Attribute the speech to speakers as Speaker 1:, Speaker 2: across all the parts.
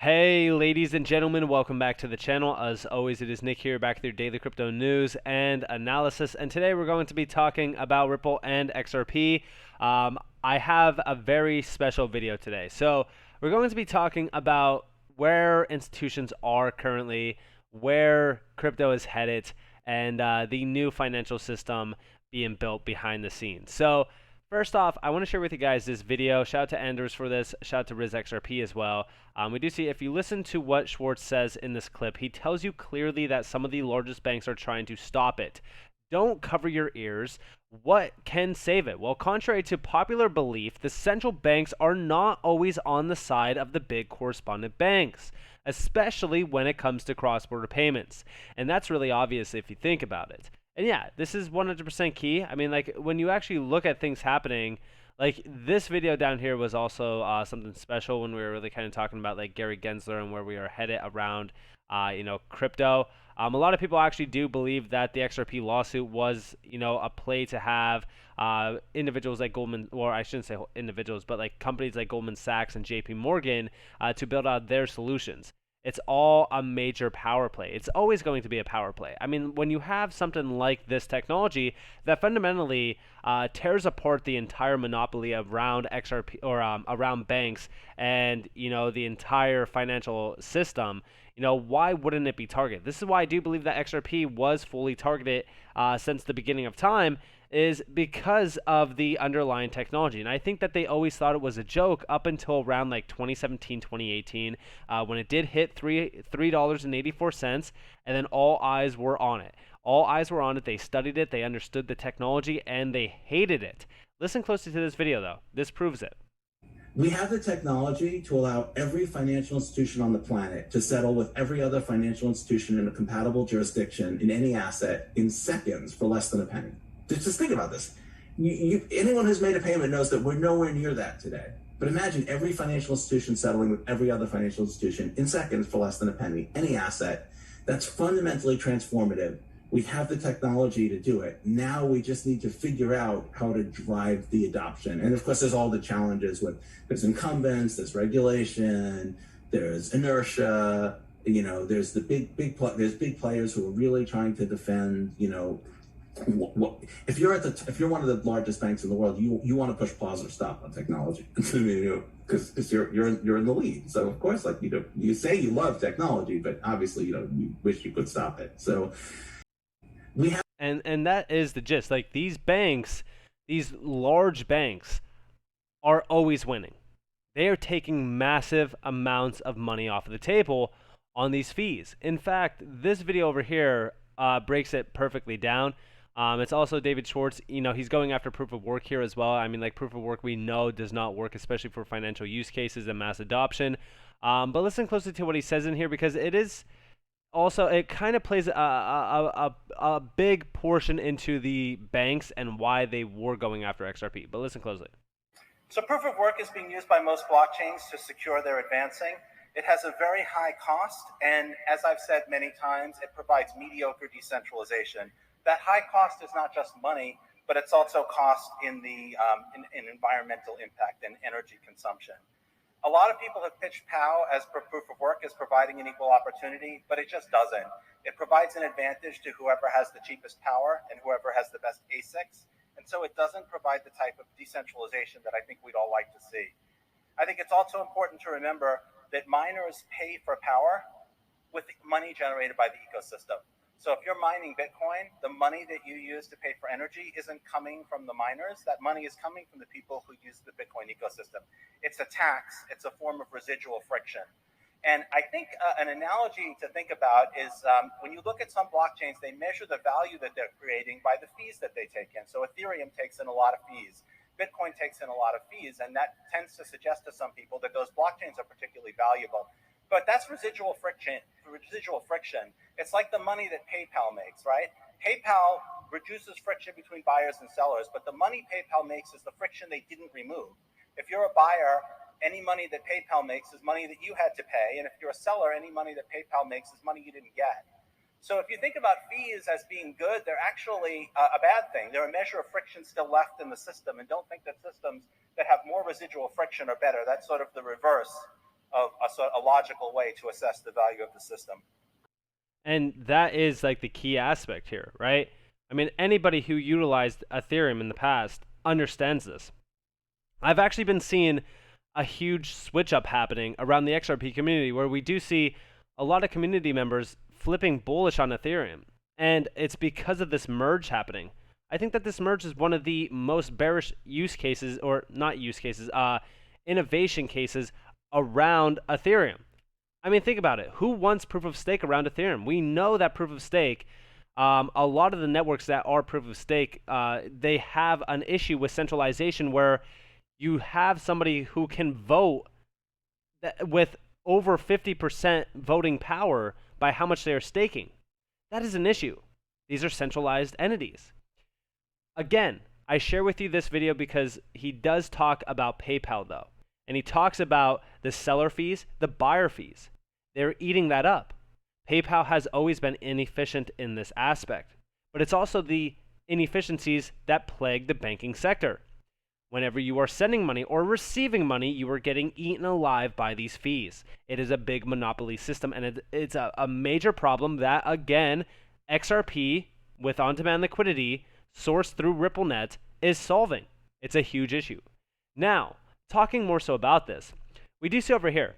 Speaker 1: Hey, ladies and gentlemen, welcome back to the channel. As always, it is Nick here, back with your daily crypto news and analysis. And today we're going to be talking about Ripple and XRP. I have a very special video today. So we're going to be talking about where institutions are currently, where crypto is headed, and the new financial system being built behind the scenes. So first off, I want to share with you guys this video. Shout out to Anders for this. Shout out to RizXRP as well. We do see, if you listen to what Schwartz says in this clip, he tells you clearly that some of the largest banks are trying to stop it. Don't cover your ears. What can save it? Well, contrary to popular belief, the central banks are not always on the side of the big correspondent banks, especially when it comes to cross-border payments. And that's really obvious if you think about it. And yeah, this is 100% key. I mean, like, when you actually look at things happening, like, this video down here was also something special when we were really kind of talking about, like, Gary Gensler and where we are headed around, crypto. A lot of people actually do believe that the XRP lawsuit was, a play to have individuals like Goldman, or I shouldn't say individuals, but like companies like Goldman Sachs and JP Morgan to build out their solutions. It's all a major power play. It's always going to be a power play. I mean, when you have something like this technology that fundamentally tears apart the entire monopoly around XRP, or around banks, and the entire financial system, why wouldn't it be targeted? This is why I do believe that XRP was fully targeted since the beginning of time, is because of the underlying technology. And I think that they always thought it was a joke up until around like 2017, 2018, when it did hit $3.84, and then all eyes were on it. All eyes were on it. They studied it, they understood the technology, and they hated it. Listen closely to this video, though. This proves it.
Speaker 2: We have the technology to allow every financial institution on the planet to settle with every other financial institution in a compatible jurisdiction in any asset in seconds for less than a penny. Just think about this. Anyone who's made a payment knows that we're nowhere near that today. But imagine every financial institution settling with every other financial institution in seconds for less than a penny, any asset. That's fundamentally transformative. We have the technology to do it. Now we just need to figure out how to drive the adoption. And of course, there's all the challenges with, there's incumbents, there's regulation, there's inertia, there's the big players who are really trying to defend, if you're one of the largest banks in the world, you want to push pause or stop on technology, because you're in the lead. So of course, like, you say you love technology, but obviously you wish you could stop it. So we have,
Speaker 1: and that is the gist. Like, these banks, these large banks, are always winning. They are taking massive amounts of money off of the table on these fees. In fact, this video over here breaks it perfectly down. It's also David Schwartz. He's going after proof of work here as well. I mean, like, proof of work we know does not work, especially for financial use cases and mass adoption. But listen closely to what he says in here, because it is also, it kind of plays a big portion into the banks and why they were going after XRP. But listen closely.
Speaker 3: So proof of work is being used by most blockchains to secure their advancing. It has a very high cost, and as I've said many times, it provides mediocre decentralization. That high cost is not just money, but it's also cost in the in environmental impact and energy consumption. A lot of people have pitched POW as proof of work as providing an equal opportunity, but it just doesn't. It provides an advantage to whoever has the cheapest power and whoever has the best ASICs, and so it doesn't provide the type of decentralization that I think we'd all like to see. I think it's also important to remember that miners pay for power with money generated by the ecosystem. So if you're mining Bitcoin, the money that you use to pay for energy isn't coming from the miners. That money is coming from the people who use the Bitcoin ecosystem. It's a tax. It's a form of residual friction. And I think an analogy to think about is when you look at some blockchains, they measure the value that they're creating by the fees that they take in. So Ethereum takes in a lot of fees. Bitcoin takes in a lot of fees, and that tends to suggest to some people that those blockchains are particularly valuable. But that's residual friction. It's like the money that PayPal makes, right? PayPal reduces friction between buyers and sellers, but the money PayPal makes is the friction they didn't remove. If you're a buyer, any money that PayPal makes is money that you had to pay, and if you're a seller, any money that PayPal makes is money you didn't get. So if you think about fees as being good, they're actually a bad thing. They're a measure of friction still left in the system, and don't think that systems that have more residual friction are better. That's sort of the reverse a logical way to assess the value of the system.
Speaker 1: And that is like the key aspect here, right? I mean, anybody who utilized Ethereum in the past understands this. I've actually been seeing a huge switch up happening around the XRP community where we do see a lot of community members flipping bullish on Ethereum. And it's because of this merge happening. I think that this merge is one of the most bearish use cases, or not use cases, innovation cases around Ethereum. I mean, think about it. Who wants proof of stake around Ethereum? We know that proof of stake, a lot of the networks that are proof of stake, they have an issue with centralization where you have somebody who can vote with over 50% voting power by how much they are staking. That is an issue. These are centralized entities. Again, I share with you this video because he does talk about PayPal though. And he talks about the seller fees, the buyer fees. They're eating that up. PayPal has always been inefficient in this aspect. But it's also the inefficiencies that plague the banking sector. Whenever you are sending money or receiving money, you are getting eaten alive by these fees. It is a big monopoly system, and it's a major problem that, again, XRP with on-demand liquidity sourced through RippleNet is solving. It's a huge issue. Now, talking more so about this, we do see over here,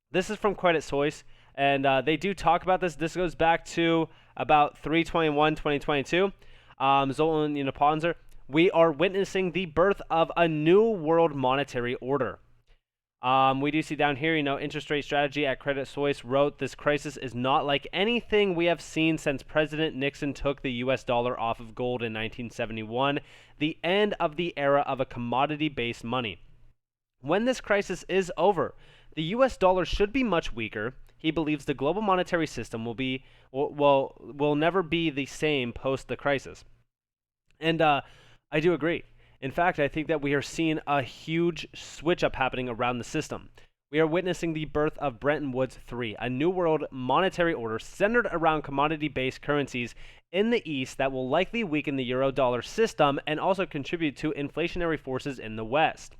Speaker 1: this is from Credit Suisse, and they do talk about this. This goes back to about 3/21/2022. Zoltan Ponzer, we are witnessing the birth of a new world monetary order. We do see down here, interest rate strategy at Credit Suisse wrote, this crisis is not like anything we have seen since President Nixon took the US dollar off of gold in 1971, the end of the era of a commodity-based money. When this crisis is over, the US dollar should be much weaker. He believes the global monetary system will never be the same post the crisis. And I do agree. In fact, I think that we are seeing a huge switch up happening around the system. We are witnessing the birth of Bretton Woods 3, a new world monetary order centered around commodity-based currencies in the East that will likely weaken the euro-dollar system and also contribute to inflationary forces in the West.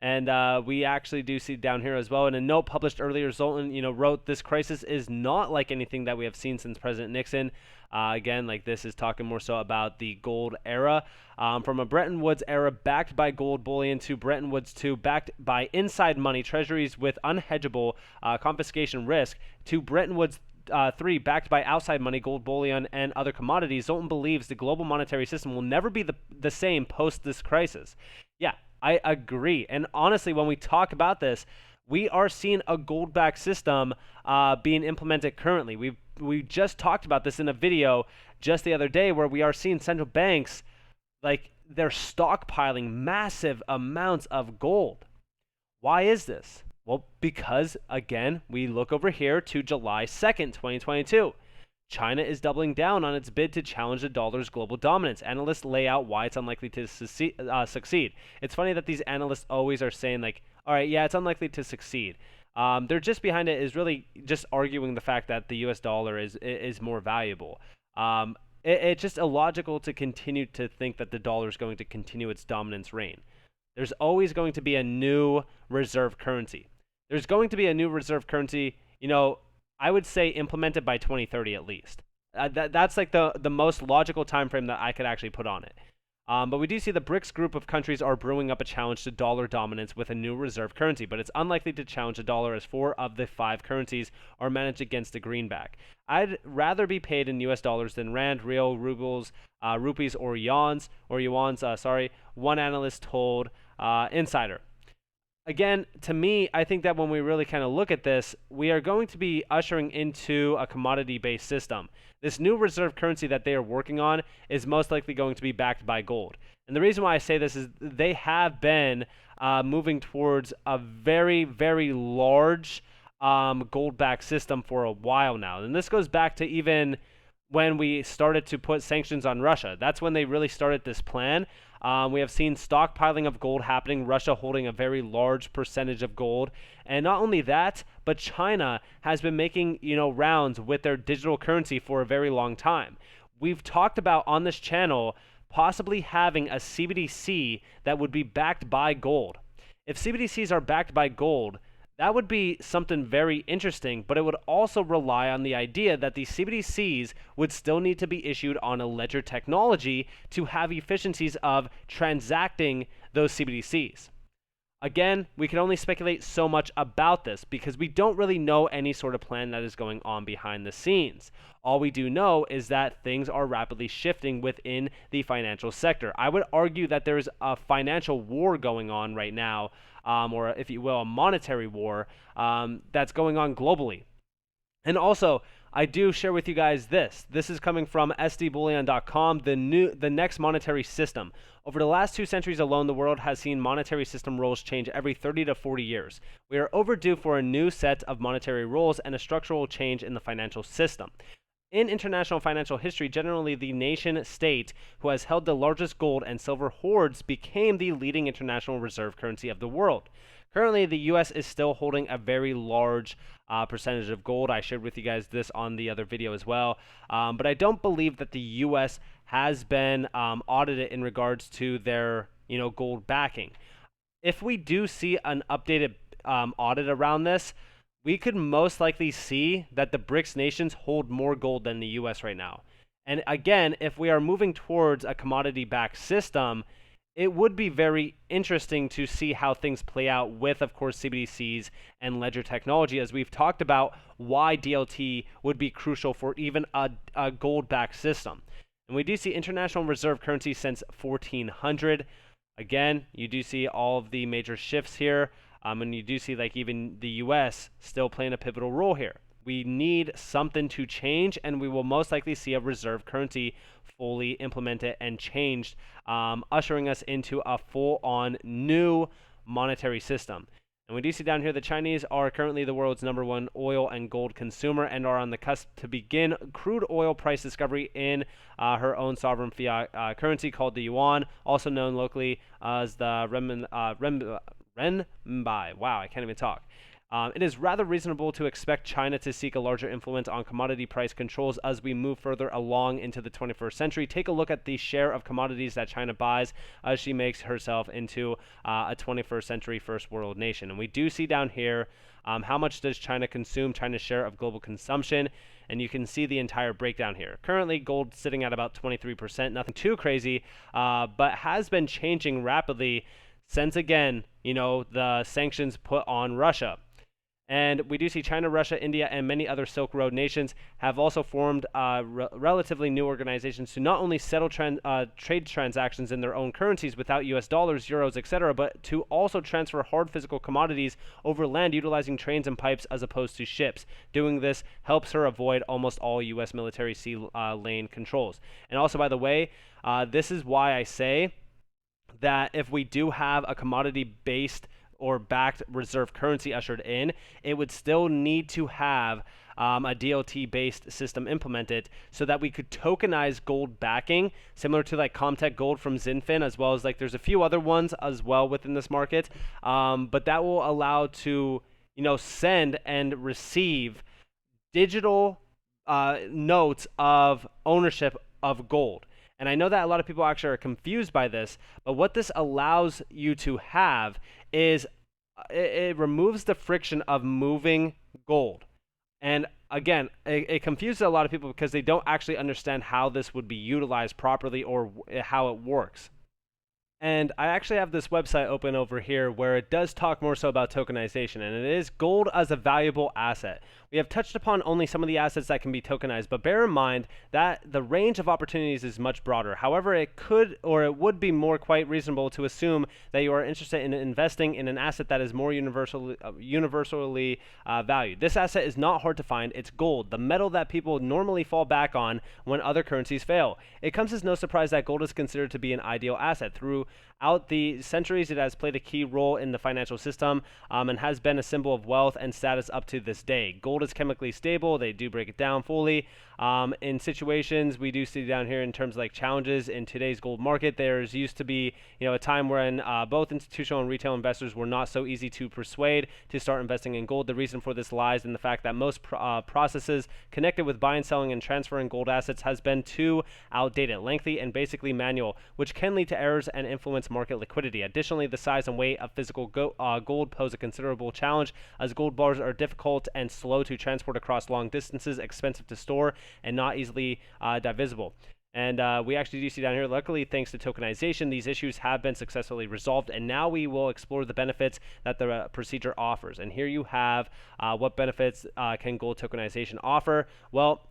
Speaker 1: And we actually do see down here as well, in a note published earlier, Zoltan, wrote, this crisis is not like anything that we have seen since President Nixon. Again, like this is talking more so about the gold era. From a Bretton Woods era backed by gold bullion to Bretton Woods 2 backed by inside money treasuries with unhedgeable confiscation risk to Bretton Woods 3 backed by outside money, gold bullion, and other commodities, Zoltan believes the global monetary system will never be the same post this crisis. Yeah, I agree. And honestly, when we talk about this, we are seeing a gold-backed system being implemented currently. We just talked about this in a video just the other day where we are seeing central banks, like, they're stockpiling massive amounts of gold. Why is this? Well, because, again, we look over here to July 2nd, 2022. China is doubling down on its bid to challenge the dollar's global dominance. Analysts lay out why it's unlikely to succeed. It's funny that these analysts always are saying, like, all right, yeah, it's unlikely to succeed. They're just behind it is really just arguing the fact that the U.S. dollar is more valuable. It's just illogical to continue to think that the dollar is going to continue its dominance reign. There's always going to be a new reserve currency. There's going to be a new reserve currency, I would say implemented by 2030 at least. That's like the most logical time frame that I could actually put on it. But we do see the BRICS group of countries are brewing up a challenge to dollar dominance with a new reserve currency, but it's unlikely to challenge the dollar as 4 of the 5 currencies are managed against the greenback. I'd rather be paid in US dollars than rand, real, rubles, rupees, or yuans, one analyst told Insider. Again, to me, I think that when we really kind of look at this, we are going to be ushering into a commodity-based system. This new reserve currency that they are working on is most likely going to be backed by gold. And the reason why I say this is they have been moving towards a very, very large gold-backed system for a while now. And this goes back to even when we started to put sanctions on Russia. That's when they really started this plan. We have seen stockpiling of gold happening, Russia holding a very large percentage of gold. And not only that, but China has been making, rounds with their digital currency for a very long time. We've talked about on this channel possibly having a CBDC that would be backed by gold. If CBDCs are backed by gold, That would be something very interesting, but it would also rely on the idea that the CBDCs would still need to be issued on a ledger technology to have efficiencies of transacting those CBDCs. Again, we can only speculate so much about this because we don't really know any sort of plan that is going on behind the scenes. All we do know is that things are rapidly shifting within the financial sector. I would argue that there's a financial war going on right now, or if you will, a monetary war that's going on globally. And also, I do share with you guys this. This is coming from sdbullion.com, the next monetary system. Over the last 2 centuries alone, the world has seen monetary system rules change every 30 to 40 years. We are overdue for a new set of monetary rules and a structural change in the financial system. In international financial history, generally the nation state who has held the largest gold and silver hoards became the leading international reserve currency of the world. Currently, the U.S. is still holding a very large percentage of gold. I shared with you guys this on the other video as well. But I don't believe that the U.S. has been audited in regards to their gold backing. If we do see an updated audit around this, we could most likely see that the BRICS nations hold more gold than the U.S. right now. And again, if we are moving towards a commodity-backed system, it would be very interesting to see how things play out with, of course, CBDCs and ledger technology, as we've talked about why DLT would be crucial for even a gold-backed system. And we do see international reserve currency since 1400. Again, you do see all of the major shifts here, and you do see like even the U.S. still playing a pivotal role here. We need something to change, and we will most likely see a reserve currency fully implemented and changed, ushering us into a full-on new monetary system. And we do see down here the Chinese are currently the world's #1 oil and gold consumer and are on the cusp to begin crude oil price discovery in her own sovereign fiat currency called the yuan, also known locally as the renminbi. Wow, I can't even talk. It is rather reasonable to expect China to seek a larger influence on commodity price controls as we move further along into the 21st century. Take a look at the share of commodities that China buys as she makes herself into a 21st century first world nation. And we do see down here how much does China consume, China's share of global consumption, and you can see the entire breakdown here. Currently, gold sitting at about 23%, nothing too crazy, but has been changing rapidly since, again, the sanctions put on Russia. And we do see China, Russia, India, and many other Silk Road nations have also formed relatively new organizations to not only settle trade transactions in their own currencies without US dollars, euros, etc., but to also transfer hard physical commodities over land utilizing trains and pipes as opposed to ships. Doing this helps her avoid almost all US military sea lane controls. And also, by the way, this is why I say that if we do have a commodity-based or backed reserve currency ushered in, it would still need to have a DLT-based system implemented so that we could tokenize gold backing, similar to like Comtech Gold from Zinfin, as well as like there's a few other ones as well within this market. But that will allow to send and receive digital notes of ownership of gold. And I know that a lot of people actually are confused by this, but what this allows you to have is it removes the friction of moving gold. And again, it confuses a lot of people because they don't actually understand how this would be utilized properly or how it works. And I actually have this website open over here where it does talk more so about tokenization, and it is gold as a valuable asset. We have touched upon only some of the assets that can be tokenized, but bear in mind that the range of opportunities is much broader. However, it would be more quite reasonable to assume that you are interested in investing in an asset that is more universally valued. This asset is not hard to find. It's gold, the metal that people normally fall back on when other currencies fail. It comes as no surprise that gold is considered to be an ideal asset. Throughout the centuries, it has played a key role in the financial system and has been a symbol of wealth and status up to this day. Gold gold is chemically stable. They do break it down fully. In situations, we do see down here in terms of like challenges in today's gold market, there's used to be, a time when both institutional and retail investors were not so easy to persuade to start investing in gold. The reason for this lies in the fact that most processes connected with buying, selling, and transferring gold assets has been too outdated, lengthy, and basically manual, which can lead to errors and influence market liquidity. Additionally, the size and weight of physical gold pose a considerable challenge, as gold bars are difficult and slow to transport across long distances, expensive to store, and not easily divisible. And we actually do see down here, luckily, thanks to tokenization, these issues have been successfully resolved. And now we will explore the benefits that the procedure offers. And here you have what benefits can gold tokenization offer. Well,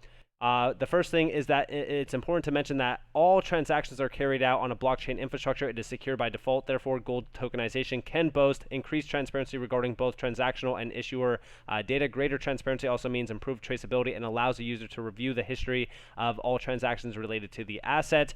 Speaker 1: the first thing is that it's important to mention that all transactions are carried out on a blockchain infrastructure. It is secure by default. Therefore, gold tokenization can boast increased transparency regarding both transactional and issuer data. Greater transparency also means improved traceability and allows a user to review the history of all transactions related to the asset.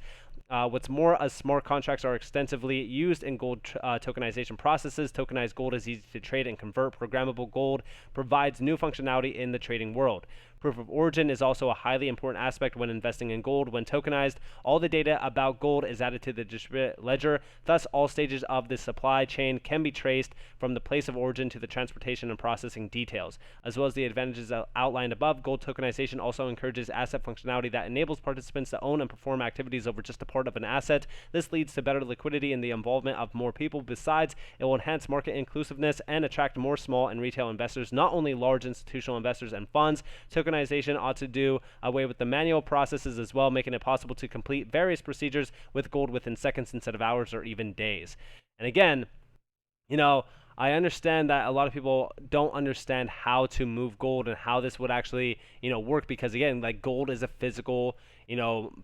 Speaker 1: What's more, as smart contracts are extensively used in gold tokenization processes, tokenized gold is easy to trade and convert. Programmable gold provides new functionality in the trading world. Proof of origin is also a highly important aspect when investing in gold. When tokenized, all the data about gold is added to the distributed ledger. Thus, all stages of the supply chain can be traced from the place of origin to the transportation and processing details. As well as the advantages outlined above, gold tokenization also encourages asset functionality that enables participants to own and perform activities over just a part of an asset. This leads to better liquidity and the involvement of more people. Besides, it will enhance market inclusiveness and attract more small and retail investors, not only large institutional investors and funds. Tokenization ought to do away with the manual processes as well, making it possible to complete various procedures with gold within seconds instead of hours or even days. And again, I understand that a lot of people don't understand how to move gold and how this would actually, work, because again, like, gold is a physical,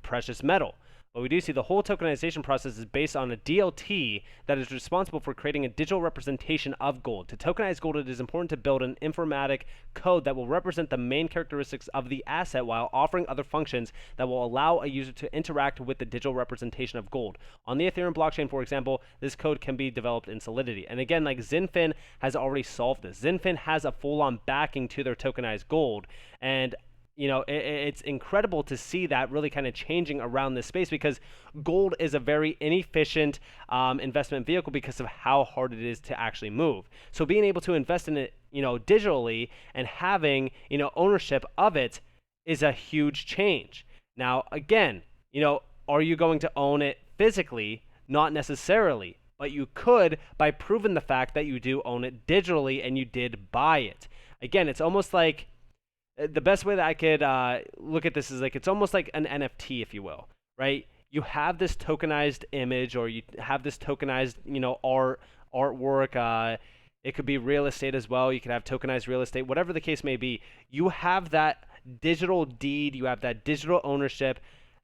Speaker 1: precious metal. But we do see the whole tokenization process is based on a DLT that is responsible for creating a digital representation of gold. To tokenize gold, it is important to build an informatic code that will represent the main characteristics of the asset while offering other functions that will allow a user to interact with the digital representation of gold. On the Ethereum blockchain, for example, this code can be developed in Solidity. And again, like, XinFin has already solved this. XinFin has a full-on backing to their tokenized gold, and it's incredible to see that really kind of changing around this space, because gold is a very inefficient investment vehicle because of how hard it is to actually move. So being able to invest in it, digitally, and having, ownership of it is a huge change. Now, again, are you going to own it physically? Not necessarily, but you could by proving the fact that you do own it digitally and you did buy it. Again, it's almost like, the best way that I could look at this is like, it's almost like an NFT, if you will, right? You have this tokenized image, or you have this tokenized, artwork. It could be real estate as well. You could have tokenized real estate, whatever the case may be. You have that digital deed, you have that digital ownership,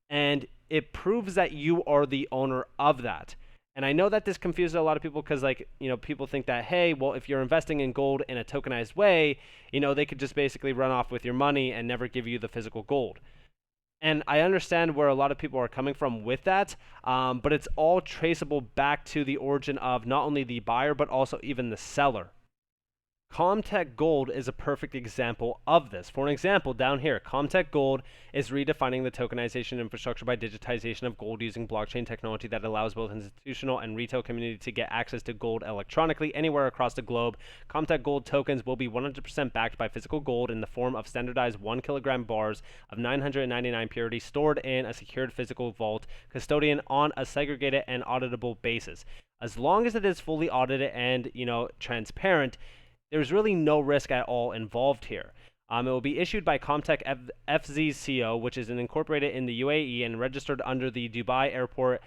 Speaker 1: and it proves that you are the owner of that. And I know that this confuses a lot of people because, people think that, hey, well, if you're investing in gold in a tokenized way, they could just basically run off with your money and never give you the physical gold. And I understand where a lot of people are coming from with that, but it's all traceable back to the origin of not only the buyer, but also even the seller. Comtech Gold is a perfect example of this. For an example, down here, Comtech Gold is redefining the tokenization infrastructure by digitization of gold using blockchain technology that allows both institutional and retail community to get access to gold electronically anywhere across the globe. Comtech Gold tokens will be 100% backed by physical gold in the form of standardized 1 kilogram bars of 999 purity stored in a secured physical vault custodian on a segregated and auditable basis. As long as it is fully audited and, transparent, there's really no risk at all involved here. It will be issued by Comtech FZCO, which is incorporated in the UAE and registered under the Dubai Airport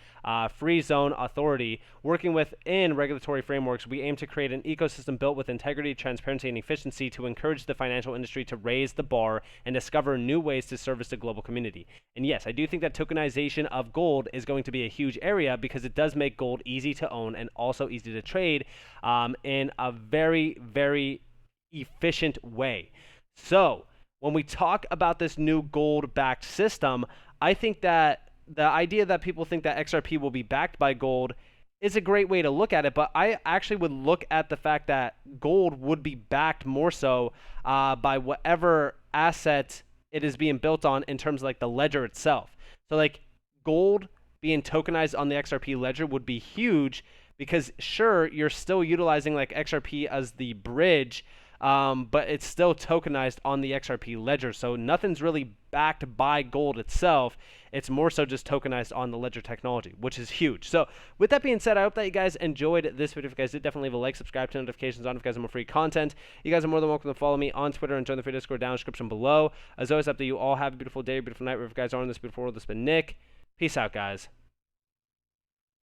Speaker 1: Free Zone Authority. Working within regulatory frameworks, we aim to create an ecosystem built with integrity, transparency, and efficiency to encourage the financial industry to raise the bar and discover new ways to service the global community. And yes, I do think that tokenization of gold is going to be a huge area because it does make gold easy to own and also easy to trade in a very, very efficient way. So when we talk about this new gold-backed system, I think that the idea that people think that XRP will be backed by gold is a great way to look at it, but I actually would look at the fact that gold would be backed more so by whatever asset it is being built on in terms of like the ledger itself. So like gold being tokenized on the XRP ledger would be huge because sure, you're still utilizing like XRP as the bridge, but it's still tokenized on the XRP ledger. So nothing's really backed by gold itself. It's more so just tokenized on the ledger technology, which is huge. So with that being said, I hope that you guys enjoyed this video. If you guys did, definitely leave a like, subscribe, turn notifications on if you guys have more free content. You guys are more than welcome to follow me on Twitter and join the free Discord down in the description below. As always, up to you all. Have a beautiful day, beautiful night, wherever you guys are in this beautiful world. This has been Nick. Peace out, guys.